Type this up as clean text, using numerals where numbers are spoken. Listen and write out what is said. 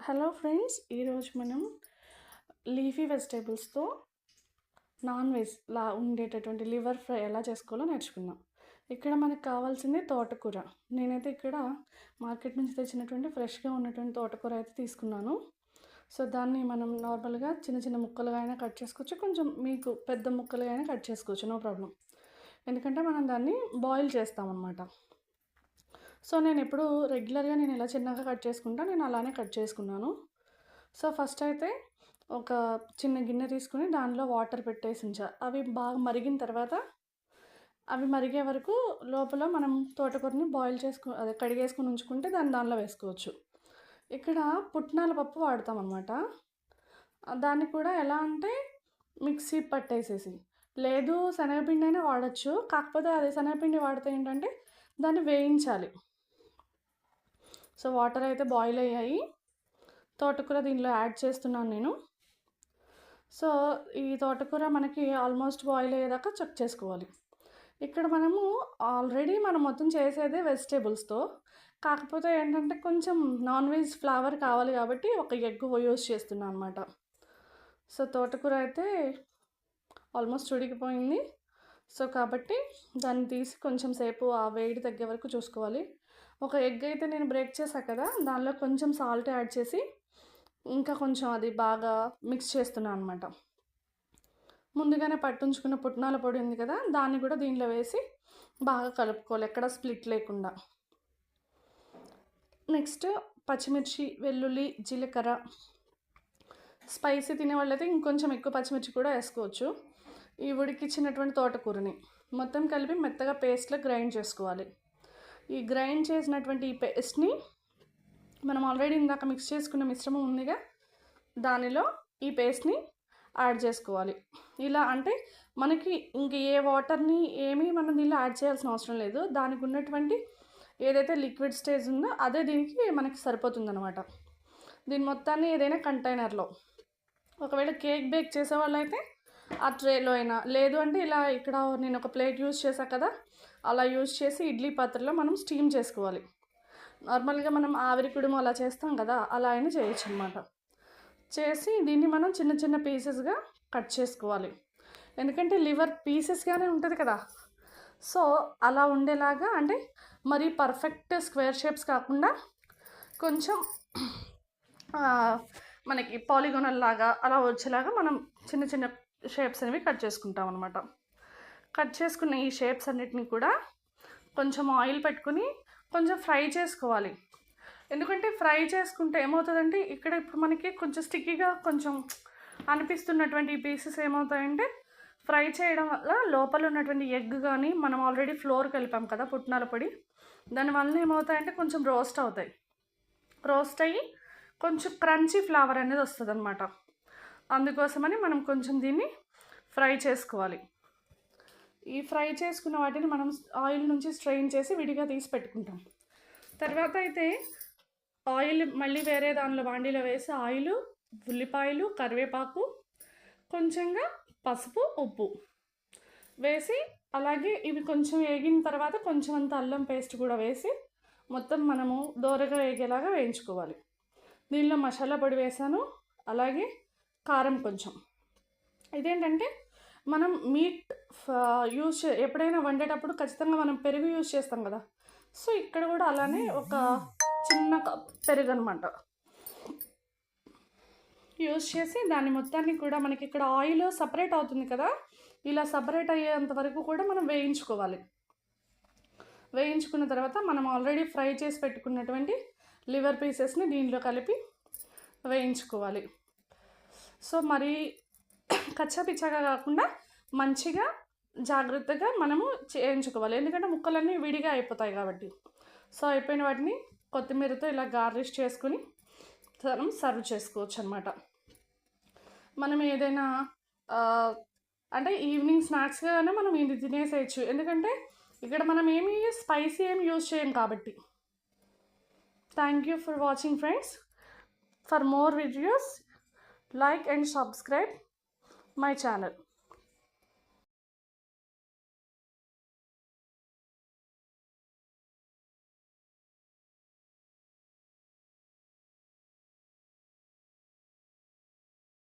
Hello friends, ఈరోజు మనం leafy వెజిటేబుల్స్తో non veg లా ఉండేటటువంటి లివర్ ఫ్రై ఎలా చేసుకోవాలో నేర్చుకుందాం. ఇక్కడ మనకు కావాల్సింది తోటకూర. నేనైతే ఇక్కడ మార్కెట్ నుంచి తెచ్చినటువంటి ఫ్రెష్గా ఉన్నటువంటి తోటకూర అయితే తీసుకున్నాను. సో దాన్ని మనం నార్మల్గా చిన్న చిన్న ముక్కలుగా అయినా కట్ చేసుకోవచ్చు, కొంచెం మీకు పెద్ద ముక్కలుగా అయినా కట్ చేసుకోవచ్చు, నో ప్రాబ్లం. ఎందుకంటే మనం దాన్ని బాయిల్ చేస్తామన్నమాట. సో నేను ఎప్పుడు రెగ్యులర్గా నేను ఎలా చిన్నగా కట్ చేసుకుంటా, నేను అలానే కట్ చేసుకున్నాను. సో ఫస్ట్ అయితే ఒక చిన్న గిన్నె తీసుకుని దానిలో వాటర్ పెట్టేసి ఉంచా. అవి బాగా మరిగిన తర్వాత అవి మరిగే వరకు లోపల మనం తోటకూరని బాయిల్ అదే కడిగేసుకుని ఉంచుకుంటే దానిలో వేసుకోవచ్చు. ఇక్కడ పుట్నాల పప్పు వాడతాం అన్నమాట. దాన్ని కూడా ఎలా అంటే మిక్సీ పట్టేసేసి, లేదు శనగపిండి అయినా వాడచ్చు. కాకపోతే అది శనగపిండి వాడితే ఏంటంటే దాన్ని వేయించాలి. సో వాటర్ అయితే బాయిల్ అయ్యాయి, తోటకూర దీనిలో యాడ్ చేస్తున్నాను నేను. సో ఈ తోటకూర మనకి ఆల్మోస్ట్ బాయిల్ అయ్యేదాకా చెక్ చేసుకోవాలి. ఇక్కడ మనం మొత్తం చేసేదే వెజిటేబుల్స్తో. కాకపోతే ఏంటంటే కొంచెం నాన్ వెజ్ ఫ్లేవర్ కావాలి కాబట్టి ఒక ఎగ్ యూస్ చేస్తున్నాను అనమాట. సో తోటకూర అయితే ఆల్మోస్ట్ ఉడికిపోయింది. సో కాబట్టి దాన్ని తీసి కొంచెం సేపు ఆ వేడి తగ్గే వరకు చూసుకోవాలి. ఒక ఎగ్ అయితే నేను బ్రేక్ చేశాను కదా, దానిలో కొంచెం సాల్ట్ యాడ్ చేసి ఇంకా కొంచెం అది బాగా మిక్స్ చేస్తున్నాను అనమాట. ముందుగానే పట్టుంచుకున్న పుట్నాల పొడి ఉంది కదా, దాన్ని కూడా దీనిలో వేసి బాగా కలుపుకోవాలి, ఎక్కడ స్ప్లిట్ లేకుండా. నెక్స్ట్ పచ్చిమిర్చి, వెల్లుల్లి, జీలకర్ర. స్పైసీ తినే వాళ్ళైతే ఇంకొంచెం ఎక్కువ పచ్చిమిర్చి కూడా వేసుకోవచ్చు. ఈ ఉడికిచ్చినటువంటి తోటకూరని మొత్తం కలిపి మెత్తగా పేస్ట్లో గ్రైండ్ చేసుకోవాలి. ఈ గ్రైండ్ చేసినటువంటి ఈ పేస్ట్ని మనం ఆల్రెడీ ఇందాక మిక్స్ చేసుకున్న మిశ్రమం ఉందిగా, దానిలో ఈ పేస్ట్ని యాడ్ చేసుకోవాలి. ఇలా అంటే మనకి ఇంక ఏ వాటర్ని ఏమీ మనం దీనిలో యాడ్ చేయాల్సిన అవసరం లేదు. దానికి ఉన్నటువంటి ఏదైతే లిక్విడ్ స్టేజ్ ఉందో అదే దీనికి మనకి సరిపోతుందన్నమాట. దీని మొత్తాన్ని ఏదైనా కంటైనర్లో, ఒకవేళ కేక్ బేక్ చేసే వాళ్ళైతే ఆ ట్రేలో అయినా, లేదు అంటే ఇలా ఇక్కడ నేను ఒక ప్లేట్ యూజ్ చేశాను కదా, అలా యూజ్ చేసి ఇడ్లీ పాత్రలో మనం స్టీమ్ చేసుకోవాలి. నార్మల్గా మనం ఆవిరి కుడుము అలా చేస్తాం కదా, అలా అయినా చేయొచ్చు అన్నమాట. చేసి దీన్ని మనం చిన్న చిన్న పీసెస్గా కట్ చేసుకోవాలి. ఎందుకంటే లివర్ పీసెస్గానే ఉంటుంది కదా, సో అలా ఉండేలాగా, అంటే మరీ పర్ఫెక్ట్ స్క్వేర్ షేప్స్ కాకుండా కొంచెం మనకి పాలిగోనల్ లాగా అలా వచ్చేలాగా మనం చిన్న చిన్న షేప్స్ అనేవి కట్ చేసుకుంటాం అనమాట. కట్ చేసుకున్న ఈ షేప్స్ అన్నిటిని కూడా కొంచెం ఆయిల్ పెట్టుకుని కొంచెం ఫ్రై చేసుకోవాలి. ఎందుకంటే ఫ్రై చేసుకుంటే ఏమవుతుందంటే ఇక్కడ ఇప్పుడు మనకి కొంచెం స్టిక్కీగా కొంచెం అనిపిస్తున్నటువంటి ఈ పీసెస్ ఏమవుతాయంటే, ఫ్రై చేయడం వల్ల లోపల ఉన్నటువంటి ఎగ్ కానీ, మనం ఆల్రెడీ ఫ్లోర్ కలిపాం కదా పుట్నాల పొడి, దానివల్ల ఏమవుతాయంటే కొంచెం రోస్ట్ అవుతాయి. రోస్ట్ అయ్యి కొంచెం క్రంచీ ఫ్లేవర్ అనేది వస్తుంది అనమాట. అందుకోసమని మనం కొంచెం దీన్ని ఫ్రై చేసుకోవాలి. ఈ ఫ్రై చేసుకున్న వాటిని మనం ఆయిల్ నుంచి స్ట్రెయిన్ చేసి విడిగా తీసి పెట్టుకుంటాం. తర్వాత అయితే ఆయిల్ మళ్ళీ వేరే దానిలో బాండీలో వేసి ఆయిల్, ఉల్లిపాయలు, కరివేపాకు, కొంచెంగా పసుపు, ఉప్పు వేసి, అలాగే ఇవి కొంచెం వేగిన తర్వాత కొంచెం అంత అల్లం పేస్ట్ కూడా వేసి మొత్తం మనము దోరగా వేగేలాగా వేయించుకోవాలి. దీనిలో మసాలా పొడి వేసాను, అలాగే కారం కొంచెం. ఇదేంటంటే మనం మీట్ ఎప్పుడైనా వండేటప్పుడు ఖచ్చితంగా మనం పెరుగు యూజ్ చేస్తాం కదా, సో ఇక్కడ కూడా అలానే ఒక చిన్న పెరుగు అనమాట యూజ్ చేసి దాన్ని మొత్తాన్ని కూడా మనకి ఇక్కడ ఆయిల్ సపరేట్ అవుతుంది కదా, ఇలా సపరేట్ అయ్యేంత వరకు కూడా మనం వేయించుకోవాలి. వేయించుకున్న తర్వాత మనం ఆల్రెడీ ఫ్రై చేసి పెట్టుకున్నటువంటి లివర్ పీసెస్ని దీనిలో కలిపి వేయించుకోవాలి. సో మరి కచ్చాపిచ్చాగా కాకుండా మంచిగా జాగ్రత్తగా మనము చేయించుకోవాలి, ఎందుకంటే ముక్కలన్నీ విడిగా అయిపోతాయి కాబట్టి. సో అయిపోయిన వాటిని కొత్తిమీరతో ఇలా గార్నిష్ చేసుకుని మనం సర్వ్ చేసుకోవచ్చు అనమాట. మనం ఏదైనా అంటే ఈవినింగ్ స్నాక్స్గానే మనం ఇది తినేసేయచ్చు, ఎందుకంటే ఇక్కడ మనం ఏమి స్పైసీ ఏమి యూజ్ చేయం కాబట్టి. Thank you for watching friends. For more videos, like and subscribe my channel.